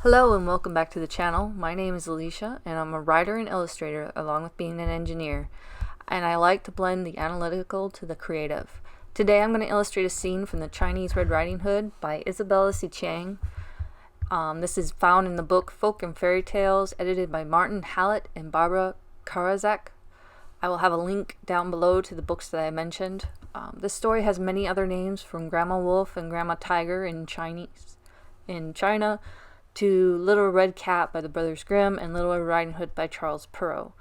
Hello and welcome back to the channel. My name is Alicia and I'm a writer and illustrator along with being an engineer, and I like to blend the analytical to the creative. Today I'm going to illustrate a scene from the Chinese Red Riding Hood by Isabella C. Chang. This is found in the book Folk and Fairy Tales, edited by Martin Hallett and Barbara Karasek. I will have a link down below to the books that I mentioned. This story has many other names, from Grandma Wolf and Grandma Tiger in China to Little Red Cat by the Brothers Grimm and Little Red Riding Hood by Charles Perrault.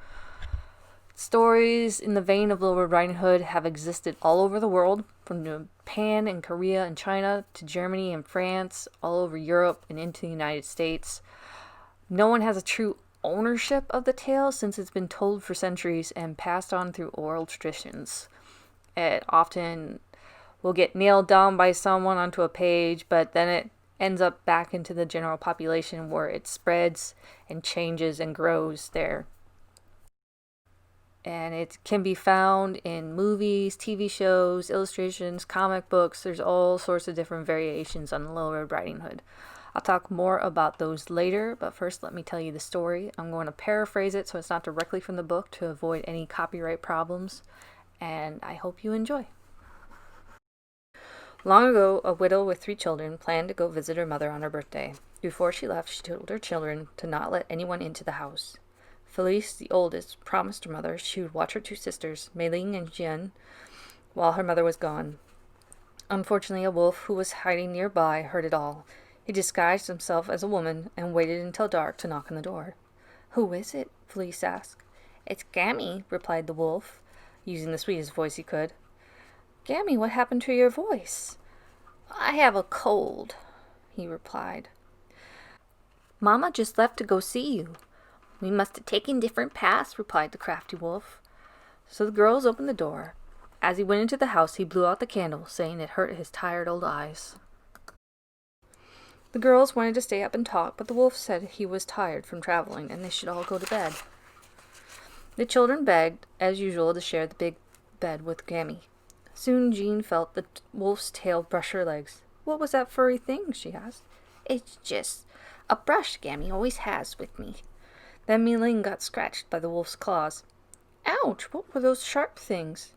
Stories in the vein of Little Red Riding Hood have existed all over the world, from Japan and Korea and China to Germany and France, all over Europe and into the United States. No one has a true ownership of the tale since it's been told for centuries and passed on through oral traditions. It often will get nailed down by someone onto a page, but then it ends up back into the general population where it spreads and changes and grows there. And it can be found in movies, TV shows, illustrations, comic books. There's all sorts of different variations on the Little Red Riding Hood. I'll talk more about those later, but first let me tell you the story. I'm going to paraphrase it so it's not directly from the book to avoid any copyright problems, and I hope you enjoy. Long ago, a widow with 3 children planned to go visit her mother on her birthday. Before she left, she told her children to not let anyone into the house. Felice, the oldest, promised her mother she would watch her 2 sisters, Mei-ling and Jian, while her mother was gone. Unfortunately, a wolf who was hiding nearby heard it all. He disguised himself as a woman and waited until dark to knock on the door. "Who is it?" Felice asked. "It's Gammy," replied the wolf, using the sweetest voice he could. "Gammy, what happened to your voice?" "I have a cold," he replied. "Mama just left to go see you." "We must have taken different paths," replied the crafty wolf. So the girls opened the door. As he went into the house, he blew out the candle, saying it hurt his tired old eyes. The girls wanted to stay up and talk, but the wolf said he was tired from traveling and they should all go to bed. The children begged, as usual, to share the big bed with Gammy. Soon Jean felt the wolf's tail brush her legs. "What was that furry thing?" she asked. "It's just a brush Gammy always has with me." Then Mei-ling got scratched by the wolf's claws. "Ouch! What were those sharp things?"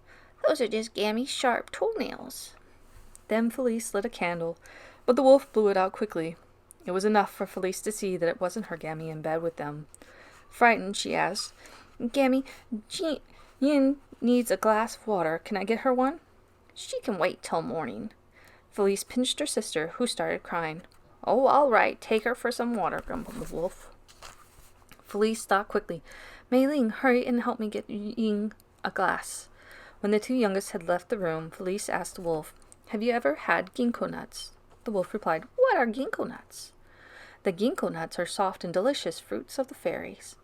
"Those are just Gammy's sharp toenails." Then Felice lit a candle, but the wolf blew it out quickly. It was enough for Felice to see that it wasn't her Gammy in bed with them. Frightened, she asked, "Gammy, Jean needs a glass of water. Can I get her one?" "She can wait till morning." Felice pinched her sister, who started crying. "Oh, all right, take her for some water," grumbled the wolf. Felice stopped quickly. "Mei-ling, hurry and help me get Ying a glass." When the 2 youngest had left the room, Felice asked the wolf, "Have you ever had ginkgo nuts?" The wolf replied, "What are ginkgo nuts?" "The ginkgo nuts are soft and delicious fruits of the fairies."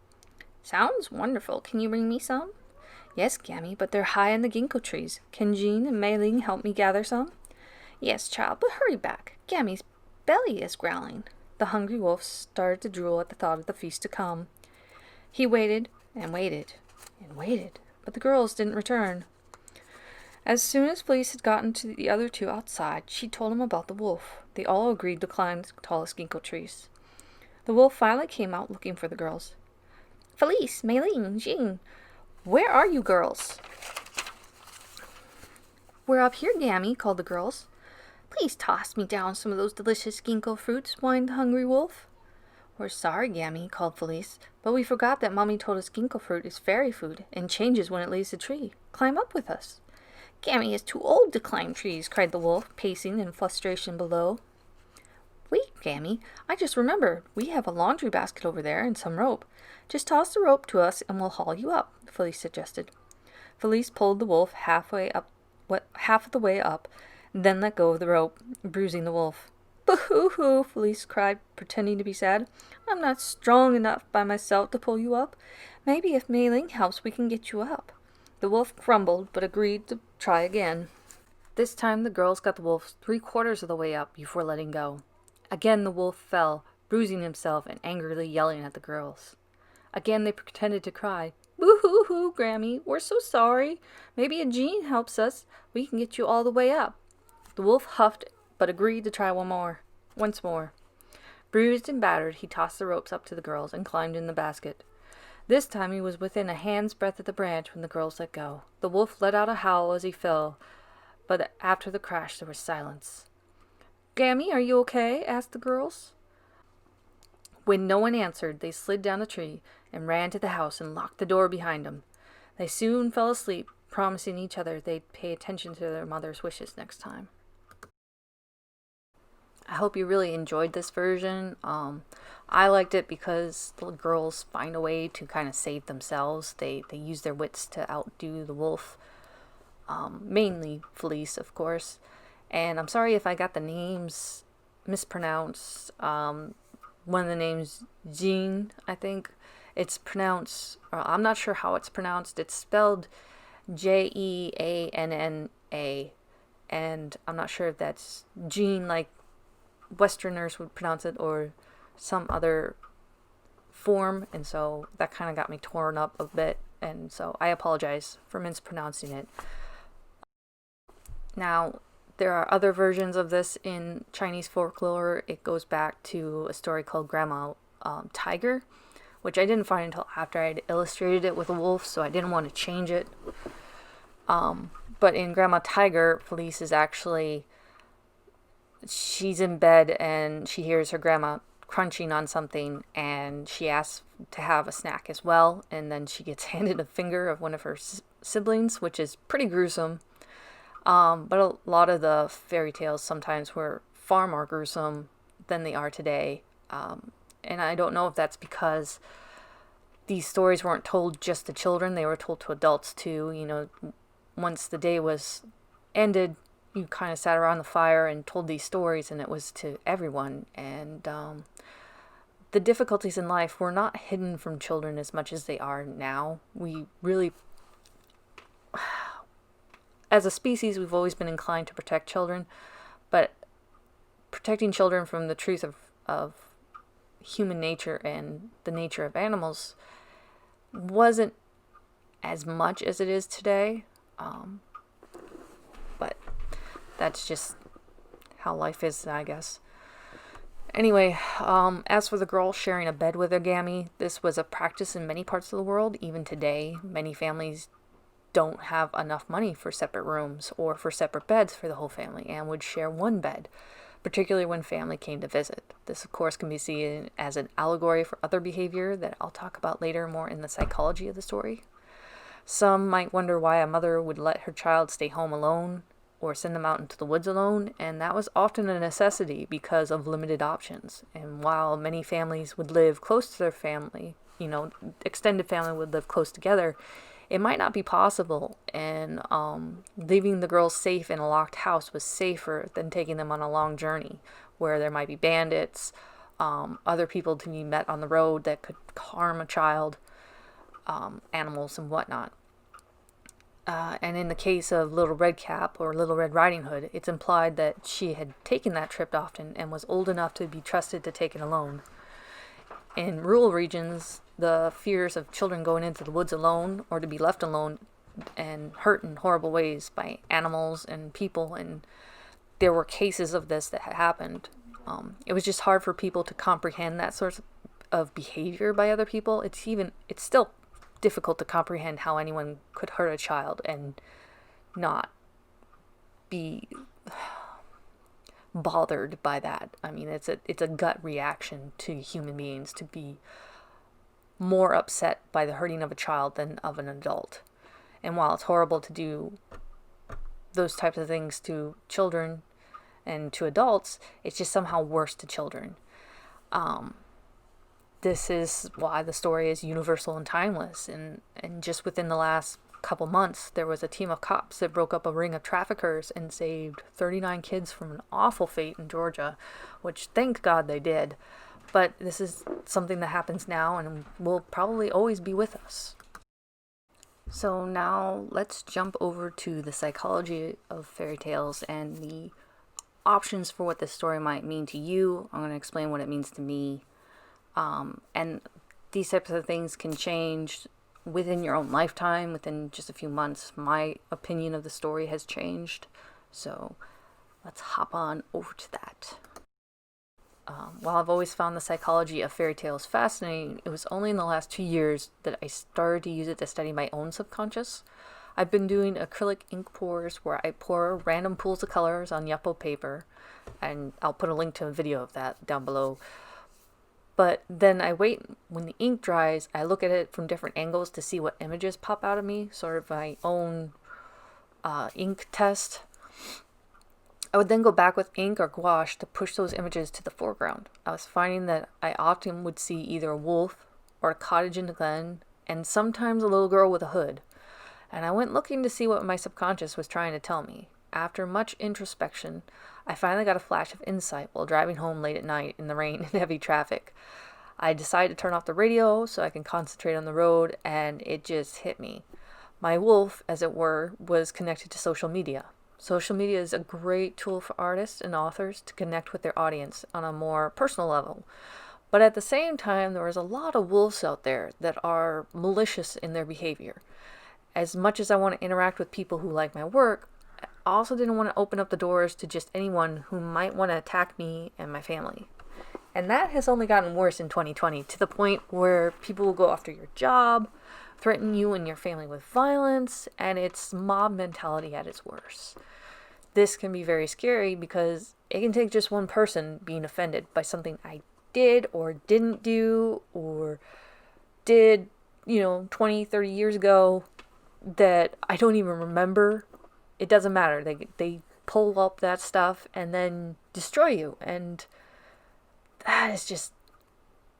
"Sounds wonderful. Can you bring me some?" "Yes, Gammy, but they're high in the ginkgo trees. Can Jean and Mei-ling help me gather some?" "Yes, child, but hurry back. Gammy's belly is growling." The hungry wolf started to drool at the thought of the feast to come. He waited and waited and waited, but the girls didn't return. As soon as Felice had gotten to the other 2 outside, she told them about the wolf. They all agreed to climb the tallest ginkgo trees. The wolf finally came out looking for the girls. "Felice, Mei-ling, Jean, where are you girls?" "We're up here, Gammy," called the girls. "Please toss me down some of those delicious ginkgo fruits," whined the hungry wolf. "We're sorry, Gammy," called Felice, "but we forgot that Mommy told us ginkgo fruit is fairy food and changes when it leaves the tree. Climb up with us." "Gammy is too old to climb trees," cried the wolf, pacing in frustration below. "Wait, Gammy, I just remembered. We have a laundry basket over there and some rope. Just toss the rope to us and we'll haul you up," Felice suggested. Felice pulled the wolf half of the way up, then let go of the rope, bruising the wolf. "Boo-hoo-hoo!" Felice cried, pretending to be sad. "I'm not strong enough by myself to pull you up. Maybe if Mei-ling helps we can get you up." The wolf grumbled, but agreed to try again. This time the girls got the wolf 3/4 of the way up before letting go. Again the wolf fell, bruising himself and angrily yelling at the girls. Again they pretended to cry. "Boo-hoo-hoo, Grammy, we're so sorry. Maybe if Jean helps us, we can get you all the way up." The wolf huffed, but agreed to try once more. Bruised and battered, he tossed the ropes up to the girls and climbed in the basket. This time he was within a hand's breadth of the branch when the girls let go. The wolf let out a howl as he fell, but after the crash there was silence. "Gammy, are you okay?" asked the girls. When no one answered, they slid down the tree and ran to the house and locked the door behind them. They soon fell asleep, promising each other they'd pay attention to their mother's wishes next time. I hope you really enjoyed this version. I liked it because the girls find a way to kind of save themselves. They use their wits to outdo the wolf. Mainly Felice, of course. And I'm sorry if I got the names mispronounced. One of the names, Jean, I think. It's pronounced, I'm not sure how it's pronounced. It's spelled Jeanna. And I'm not sure if that's Jean like Westerners would pronounce it or some other form, and so that kind of got me torn up a bit, and so I apologize for mispronouncing it. Now, there are other versions of this in Chinese folklore. It goes back to a story called Grandma Tiger, which I didn't find until after I'd illustrated it with a wolf, so I didn't want to change it. But in Grandma Tiger, Felice is actually, she's in bed and she hears her grandma crunching on something, and she asks to have a snack as well, and then she gets handed a finger of one of her siblings, which is pretty gruesome. But a lot of the fairy tales sometimes were far more gruesome than they are today. And I don't know if that's because these stories weren't told just to children, they were told to adults too. You know, once the day was ended, you kind of sat around the fire and told these stories, and it was to everyone. And the difficulties in life were not hidden from children as much as they are now. We really, as a species, we've always been inclined to protect children, but protecting children from the truth of human nature and the nature of animals wasn't as much as it is today. But that's just how life is, I guess. Anyway, as for the girl sharing a bed with her gammy, this was a practice in many parts of the world. Even today, many families don't have enough money for separate rooms or for separate beds for the whole family and would share one bed, particularly when family came to visit. This, of course, can be seen as an allegory for other behavior that I'll talk about later more in the psychology of the story. Some might wonder why a mother would let her child stay home alone or send them out into the woods alone, and that was often a necessity because of limited options. And while many families would live close to their family, extended family would live close together, it might not be possible, and leaving the girls safe in a locked house was safer than taking them on a long journey where there might be bandits, other people to be met on the road that could harm a child, animals and whatnot. And in the case of Little Red Cap or Little Red Riding Hood, it's implied that she had taken that trip often and was old enough to be trusted to take it alone. In rural regions, the fears of children going into the woods alone or to be left alone and hurt in horrible ways by animals and people, and there were cases of this that had happened. It was just hard for people to comprehend that sort of behavior by other people. It's still difficult to comprehend how anyone could hurt a child and not be bothered by that. I mean, it's a gut reaction to human beings to be more upset by the hurting of a child than of an adult. And while it's horrible to do those types of things to children and to adults, it's just somehow worse to children. This is why the story is universal and timeless. And just within the last couple months, there was a team of cops that broke up a ring of traffickers and saved 39 kids from an awful fate in Georgia, which thank God they did. But this is something that happens now and will probably always be with us. So now let's jump over to the psychology of fairy tales and the options for what this story might mean to you. I'm going to explain what it means to me. And these types of things can change within your own lifetime, within just a few months. My opinion of the story has changed. So let's hop on over to that. While I've always found the psychology of fairy tales fascinating, it was only in the last 2 years that I started to use it to study my own subconscious. I've been doing acrylic ink pours where I pour random pools of colors on Yupo paper, and I'll put a link to a video of that down below. But then I wait, when the ink dries, I look at it from different angles to see what images pop out of me, sort of my own ink test. I would then go back with ink or gouache to push those images to the foreground. I was finding that I often would see either a wolf or a cottage in the glen, and sometimes a little girl with a hood. And I went looking to see what my subconscious was trying to tell me. After much introspection, I finally got a flash of insight while driving home late at night in the rain and heavy traffic. I decided to turn off the radio so I can concentrate on the road, and it just hit me. My wolf, as it were, was connected to social media. Social media is a great tool for artists and authors to connect with their audience on a more personal level. But at the same time, there is a lot of wolves out there that are malicious in their behavior. As much as I want to interact with people who like my work, I also didn't want to open up the doors to just anyone who might want to attack me and my family. And that has only gotten worse in 2020, to the point where people will go after your job, threaten you and your family with violence, and it's mob mentality at its worst. This can be very scary because it can take just one person being offended by something I did or didn't do or did, 20, 30 years ago that I don't even remember. It doesn't matter. They pull up that stuff and then destroy you. And that is just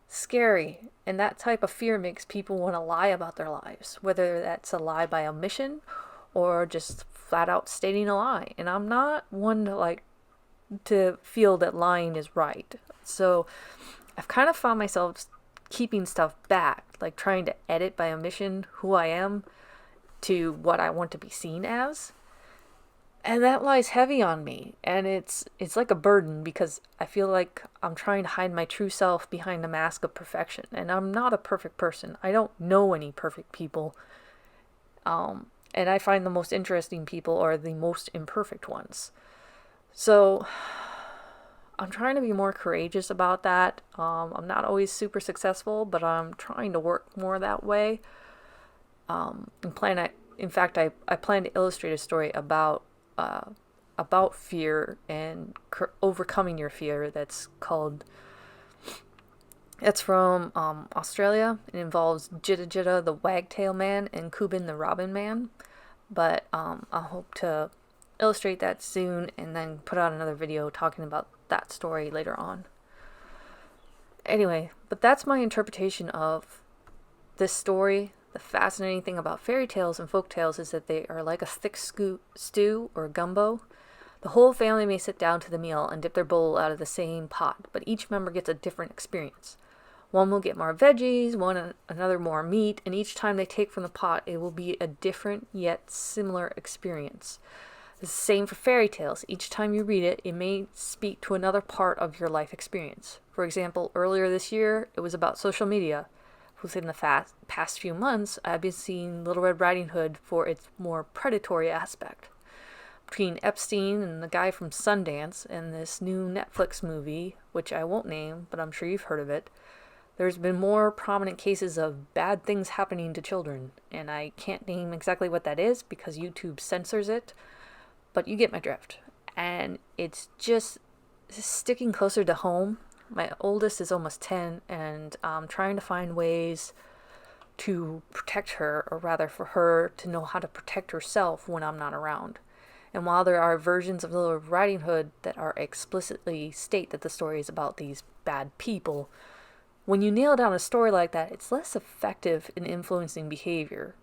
scary. And that type of fear makes people want to lie about their lives, whether that's a lie by omission or just flat out stating a lie. And I'm not one to feel that lying is right. So I've kind of found myself keeping stuff back, like trying to edit by omission who I am to what I want to be seen as. And that lies heavy on me, and it's like a burden because I feel like I'm trying to hide my true self behind a mask of perfection, and I'm not a perfect person. I don't know any perfect people, and I find the most interesting people are the most imperfect ones. So I'm trying to be more courageous about that. I'm not always super successful, but I'm trying to work more that way. In fact, I plan to illustrate a story about fear and overcoming your fear. It's from Australia. It involves Jitta Jitta the Wagtail Man and Kubin the Robin Man. But I hope to illustrate that soon and then put out another video talking about that story later on. Anyway, but that's my interpretation of this story. The fascinating thing about fairy tales and folk tales is that they are like a thick stew or gumbo. The whole family may sit down to the meal and dip their bowl out of the same pot, but each member gets a different experience. One will get more veggies, another more meat, and each time they take from the pot, it will be a different yet similar experience. The same for fairy tales. Each time you read it, it may speak to another part of your life experience. For example, earlier this year, it was about social media. Within the past few months, I've been seeing Little Red Riding Hood for its more predatory aspect. Between Epstein and the guy from Sundance and this new Netflix movie, which I won't name, but I'm sure you've heard of it, there's been more prominent cases of bad things happening to children. And I can't name exactly what that is because YouTube censors it, but you get my drift. And it's just sticking closer to home. My oldest is almost 10, and I'm trying to find ways to protect her, or rather for her to know how to protect herself when I'm not around. And while there are versions of Little Red Riding Hood that are explicitly state that the story is about these bad people, when you nail down a story like that, it's less effective in influencing behavior.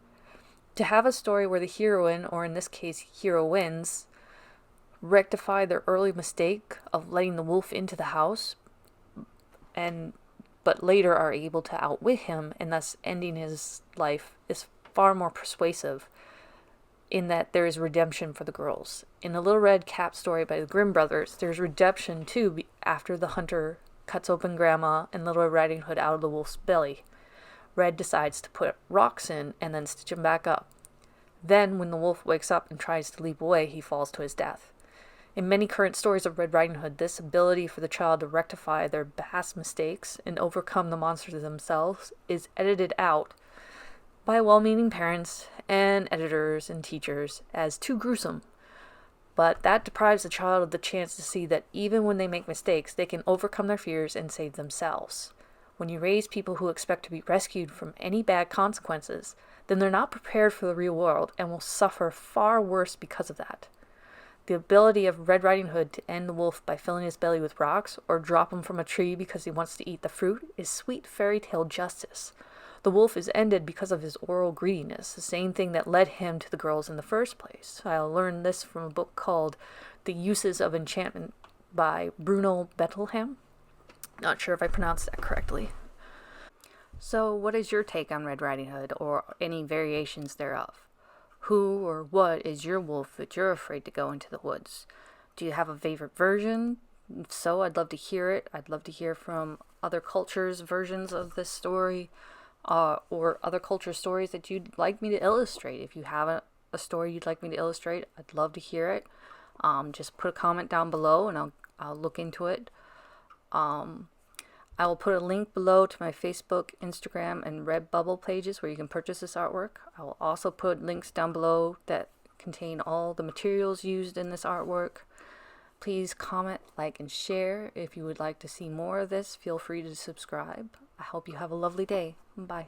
To have a story where the heroine, or in this case heroines, rectify their early mistake of letting the wolf into the house, but later are able to outwit him and thus ending his life, is far more persuasive in that there is redemption for the girls. In the Little Red Cap story by the Grimm brothers, there's redemption too after the hunter cuts open Grandma and Little Red Riding Hood out of the wolf's belly. Red decides to put rocks in and then stitch him back up. Then, when the wolf wakes up and tries to leap away, he falls to his death. In many current stories of Red Riding Hood, this ability for the child to rectify their past mistakes and overcome the monsters themselves is edited out by well-meaning parents and editors and teachers as too gruesome. But that deprives the child of the chance to see that even when they make mistakes, they can overcome their fears and save themselves. When you raise people who expect to be rescued from any bad consequences, then they're not prepared for the real world and will suffer far worse because of that. The ability of Red Riding Hood to end the wolf by filling his belly with rocks or drop him from a tree because he wants to eat the fruit is sweet fairy tale justice. The wolf is ended because of his oral greediness, the same thing that led him to the girls in the first place. I learned this from a book called The Uses of Enchantment by Bruno Bettelheim. Not sure if I pronounced that correctly. So, what is your take on Red Riding Hood, or any variations thereof? Who or what is your wolf that you're afraid to go into the woods? Do you have a favorite version? If so, I'd love to hear it. I'd love to hear from other cultures' versions of this story. Or other culture stories that you'd like me to illustrate. If you have a story you'd like me to illustrate, I'd love to hear it. Just put a comment down below and I'll look into it. I will put a link below to my Facebook, Instagram, and Redbubble pages where you can purchase this artwork. I will also put links down below that contain all the materials used in this artwork. Please comment, like, and share. If you would like to see more of this, feel free to subscribe. I hope you have a lovely day. Bye.